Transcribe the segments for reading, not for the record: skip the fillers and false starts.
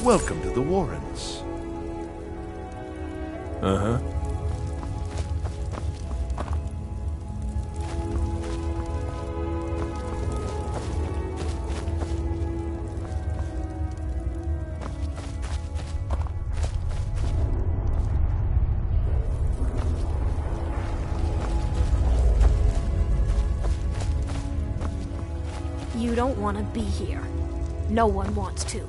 Welcome to the Warrens. Uh-huh. You don't want to be here. No one wants to.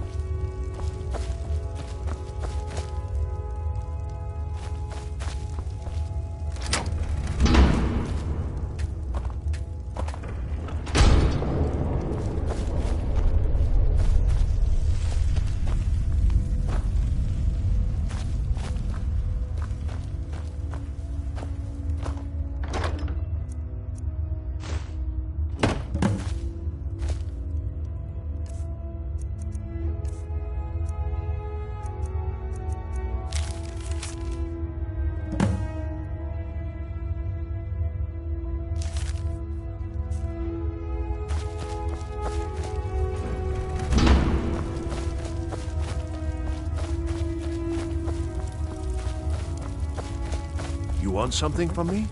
You want something from me?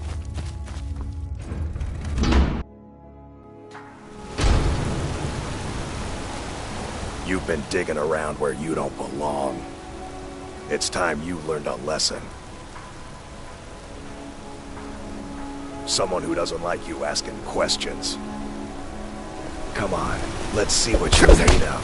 You've been digging around where you don't belong. It's time you learned a lesson. Someone who doesn't like you asking questions. Come on, let's see what you're made of.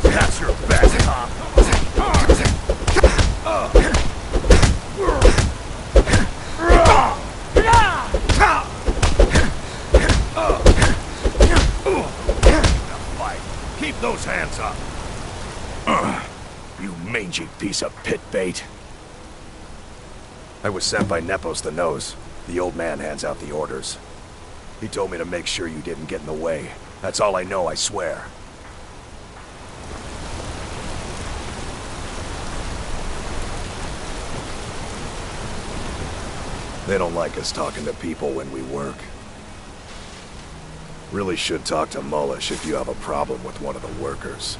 That's your best, huh? Keep those hands up. You mangy piece of pit bait. I was sent by Nepos the Nose. The old man hands out the orders. He told me to make sure you didn't get in the way. That's all I know, I swear. They don't like us talking to people when we work. Really should talk to Mullish if you have a problem with one of the workers.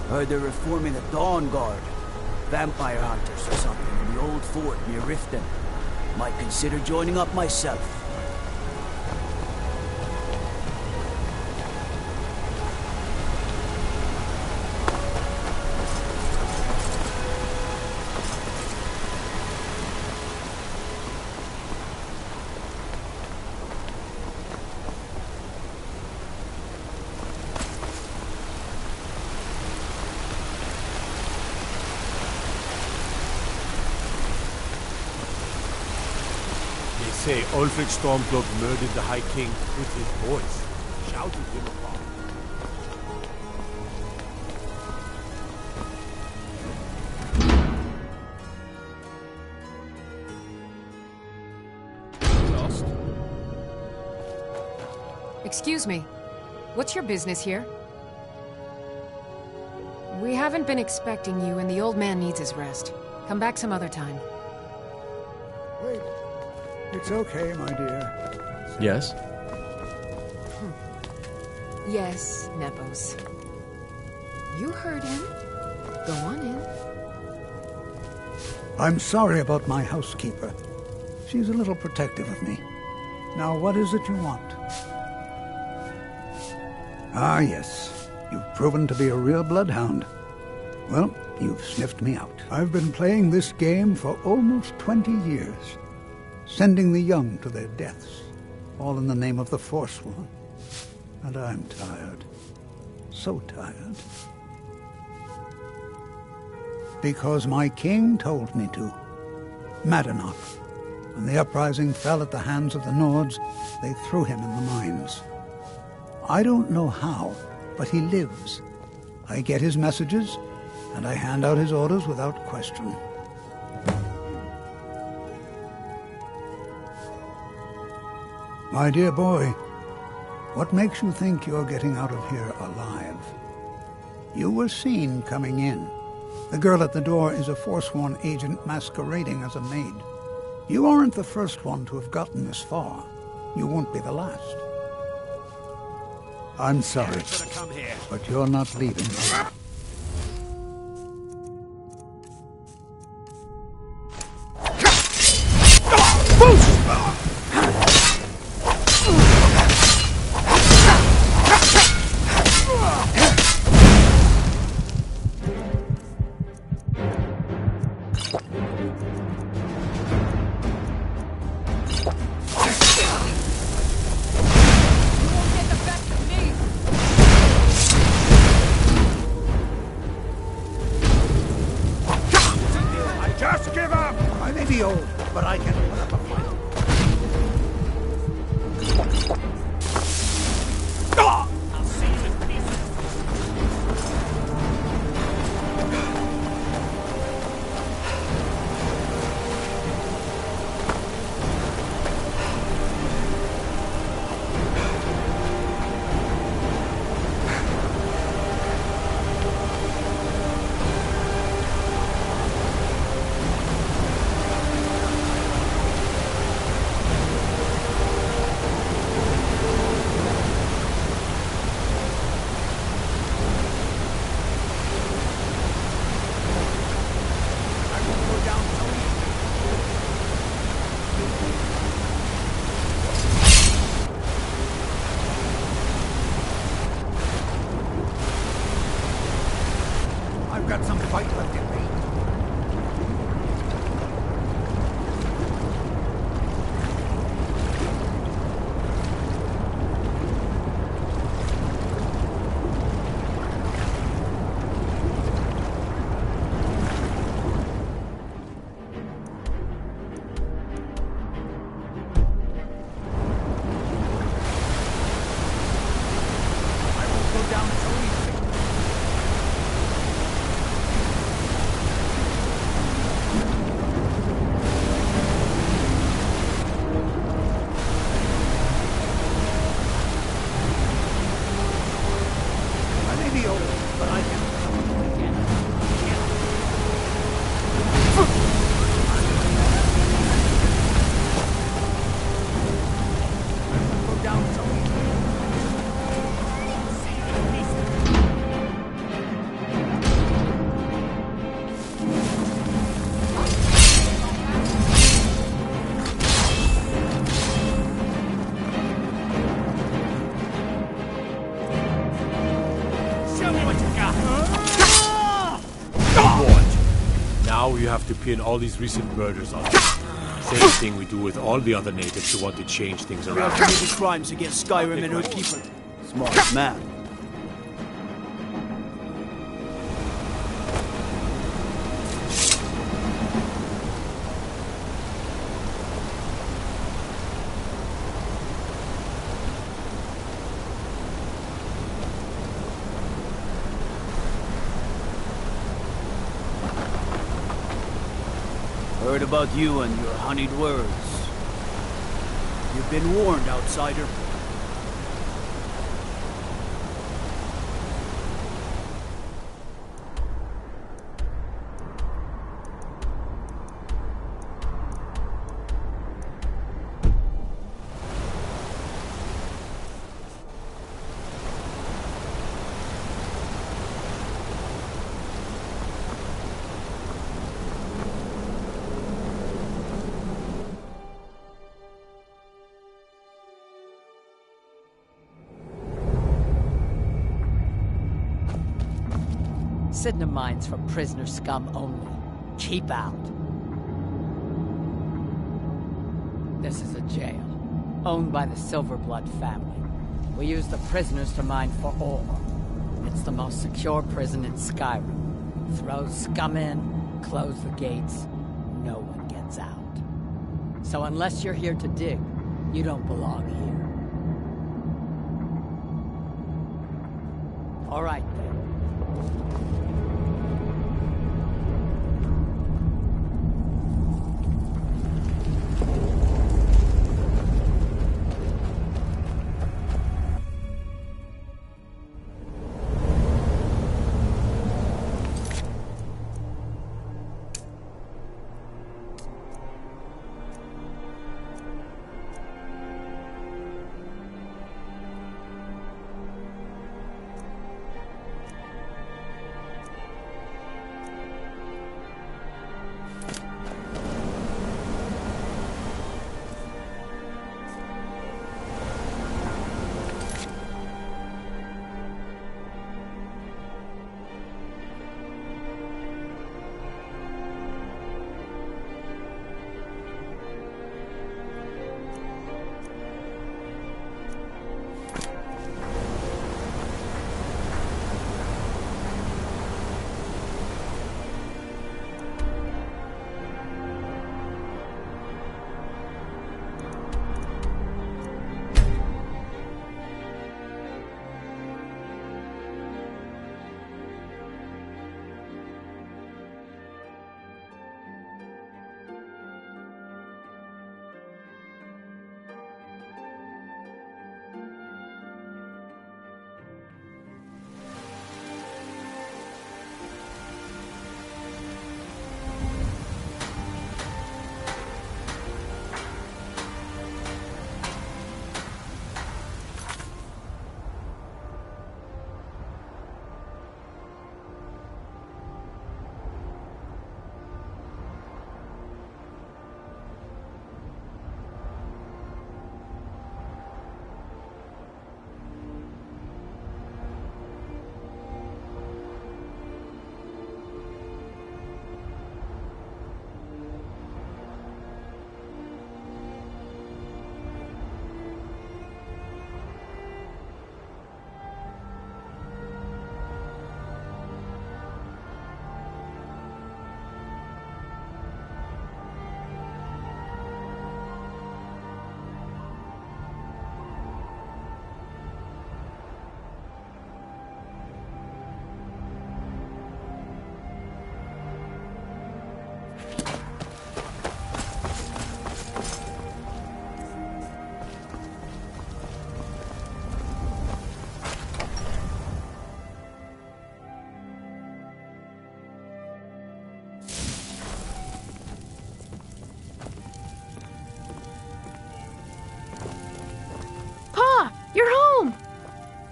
Heard they're reforming the Dawn Guard. Vampire hunters or something in the old fort near Riften. Might consider joining up myself. Say Ulfric Stormcloak murdered the High King with his voice, shouted him upon. Lost? Excuse me. What's your business here? We haven't been expecting you, and the old man needs his rest. Come back some other time. Wait. It's okay, my dear. Yes? Yes, Nepos. You heard him. Go on in. I'm sorry about my housekeeper. She's a little protective of me. Now, what is it you want? Ah, yes. You've proven to be a real bloodhound. Well, you've sniffed me out. I've been playing this game for almost 20 years. Sending the young to their deaths, all in the name of the Forsworn. And I'm tired. so tired? Because my king told me to. Madanach. When the uprising fell at the hands of the Nords, they threw him in the mines. I don't know how, but he lives. I get his messages, and I hand out his orders without question. My dear boy, what makes you think you're getting out of here alive? You were seen coming in. The girl at the door is a Forsworn agent masquerading as a maid. You aren't the first one to have gotten this far. You won't be the last. I'm sorry, but you're not leaving me. Just give up! I may be old, but I can put up a fight. I'll see you in pieces. I've got some fight left in me. I won't go down so easily. I may be old, but I can. Go down so easily. Show me what you got. What? Now you have to pin all these recent murders on them. Same thing we do with all the other natives who want to change things We around. have committed crimes against Skyrim and her people. Smart man. Heard about you and your honeyed words. You've been warned, outsider. Sydenham mines for prisoner scum only. Keep out. This is a jail, owned by the Silverblood family. We use the prisoners to mine for ore. It's the most secure prison in Skyrim. Throw scum in, close the gates, no one gets out. So unless you're here to dig, you don't belong here. All right, then.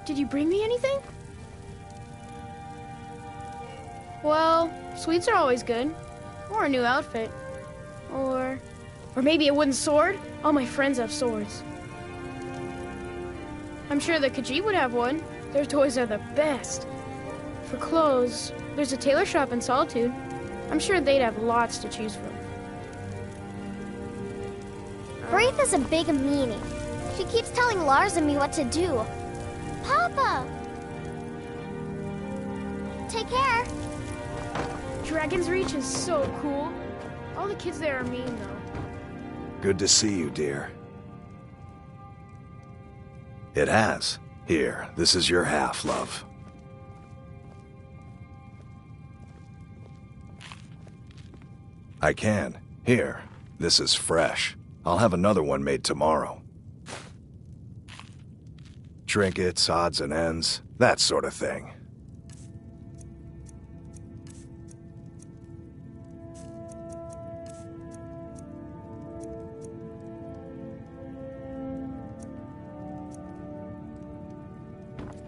Did you bring me anything? Well, sweets are always good. Or a new outfit. Or maybe a wooden sword. All my friends have swords. I'm sure that Khajiit would have one. Their toys are the best. For clothes, there's a tailor shop in Solitude. I'm sure they'd have lots to choose from. Wraith is a big meanie. She keeps telling Lars and me what to do. Papa! Take care. Dragon's Reach is so cool. All the kids there are mean, though. Good to see you, dear. It has. Here, this is your half, love. I can. Here, this is fresh. I'll have another one made tomorrow. Trinkets, odds and ends, that sort of thing.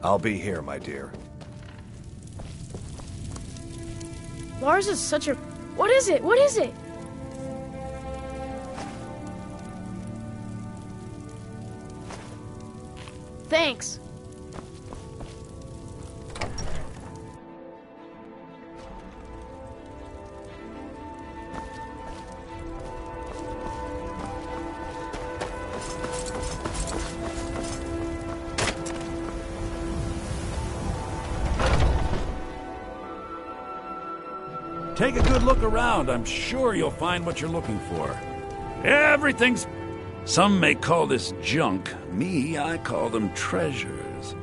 I'll be here, my dear. Lars is such a... What is it? What is it? Thanks. Take a good look around. I'm sure you'll find what you're looking for. Everything's... Some may call this junk. Me, I call them treasures.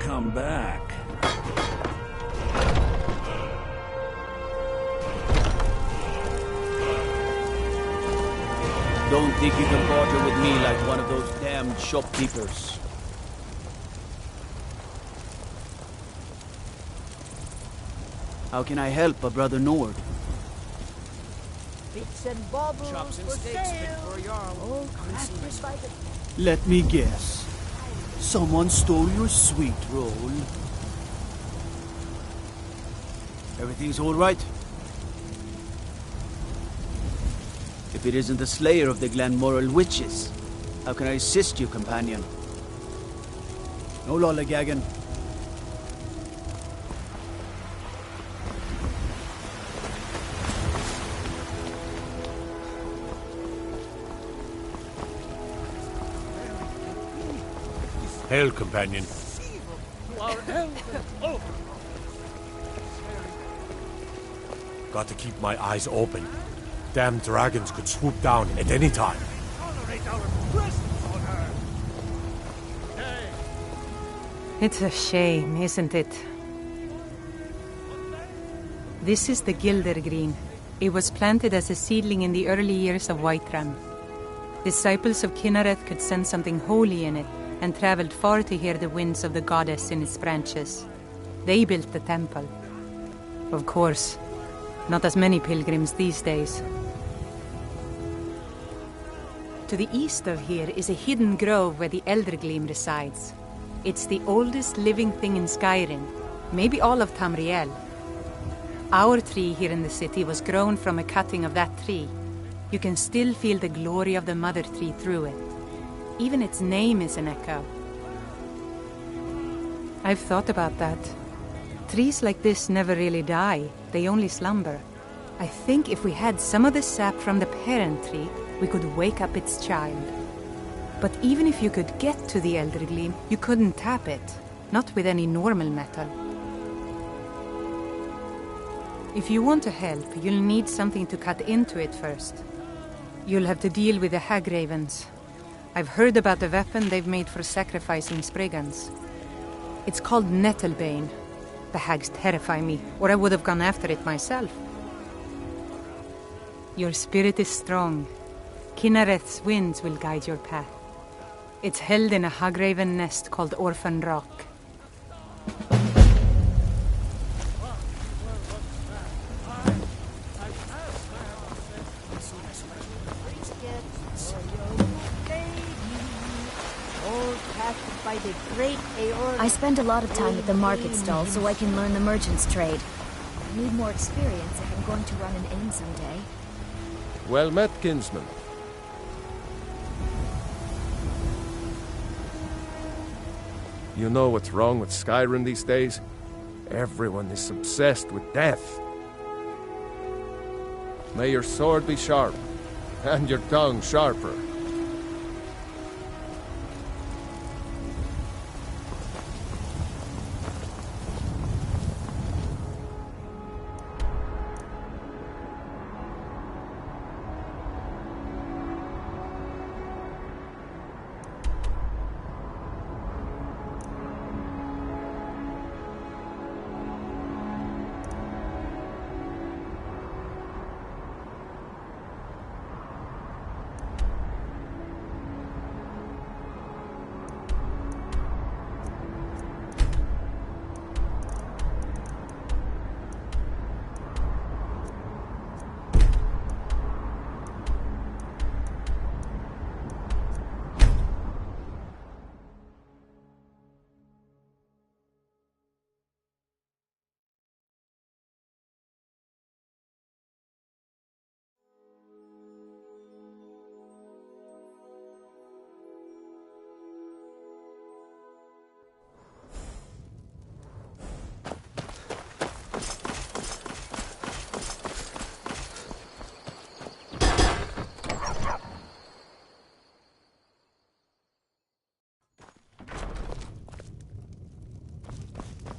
Come back. Don't think you can barter with me like one of those damned shopkeepers. How can I help a brother Nord? Bits and baubles Chops and for steaks fit sale. for a jarl. Oh, crafted by the... Let me guess. Someone stole your sweet roll. Everything's all right? If it isn't the slayer of the Glenmoral witches, how can I assist you, companion? No lollygagging. Hail, companion. Got to keep my eyes open. Damn dragons could swoop down at any time. It's a shame, isn't it? This is the Gildergreen. It was planted as a seedling in the early years of Whiterun. Disciples of Kynareth could sense something holy in it, and traveled far to hear the winds of the goddess in its branches. They built the temple. Of course, not as many pilgrims these days. To the east of here is a hidden grove where the Eldergleam resides. It's the oldest living thing in Skyrim, maybe all of Tamriel. Our tree here in the city was grown from a cutting of that tree. You can still feel the glory of the mother tree through it. Even its name is an echo. I've thought about that. Trees like this never really die, they only slumber. I think if we had some of the sap from the parent tree, we could wake up its child. But even if you could get to the Eldergleam, you couldn't tap it, not with any normal metal. If you want to help, you'll need something to cut into it first. You'll have to deal with the Hagravens. I've heard about the weapon they've made for sacrificing Spriggans. It's called Nettlebane. The hags terrify me, or I would have gone after it myself. Your spirit is strong. Kynareth's winds will guide your path. It's held in a Hagraven nest called Orphan Rock. I spend a lot of time at the market stall so I can learn the merchant's trade. I need more experience if I'm going to run an inn someday. Well met, kinsman. You know what's wrong with Skyrim these days? Everyone is obsessed with death. May your sword be sharp, and your tongue sharper.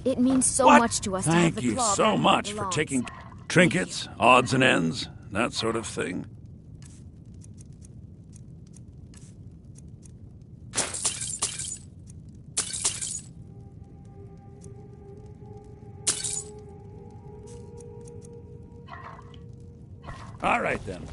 It means so What? much to us to have Thank the you claw so back where it much for belongs. taking trinkets, odds and ends, that sort of thing. All right, then.